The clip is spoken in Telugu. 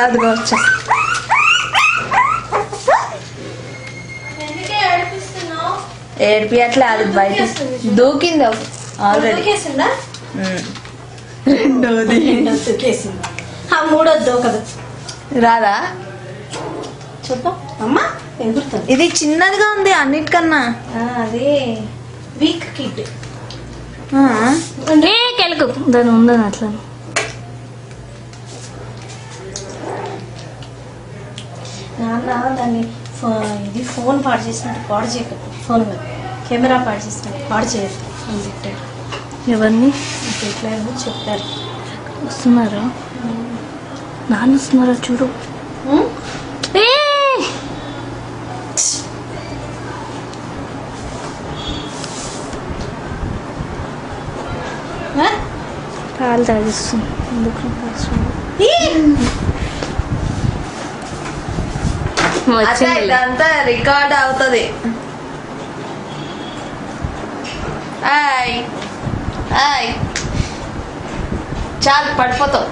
అదిగో వచ్చా. ఏడిపి అట్లా అది బయట దూకింది ఆల్రెడీ. రెండోది మూడోది దూకదు. రాదా చూద్దాం అమ్మా. ఎగురుతుంది. ఇది చిన్నదిగా ఉంది అన్నిటికన్నా. అదే వీక్ కిడ్. కెలుకు దాని ఉందని అట్లా. నాన్న దాన్ని ఇది ఫోన్ పాడు చేసినట్టు పాడు చేయకు. ఫోన్ కెమెరా పాడు చేసినట్టు పాడు చేయదు అని తిట్టాడు. ఎవరిని తిట్టలేదు చెప్పారు. వస్తున్నారా? నాన్న వస్తున్నారా చూడు. పాలు తాగిస్తుంది ఎందుకు? ఇదంతా రికార్డ్ అవుతుంది. చాలు పడిపోతావు.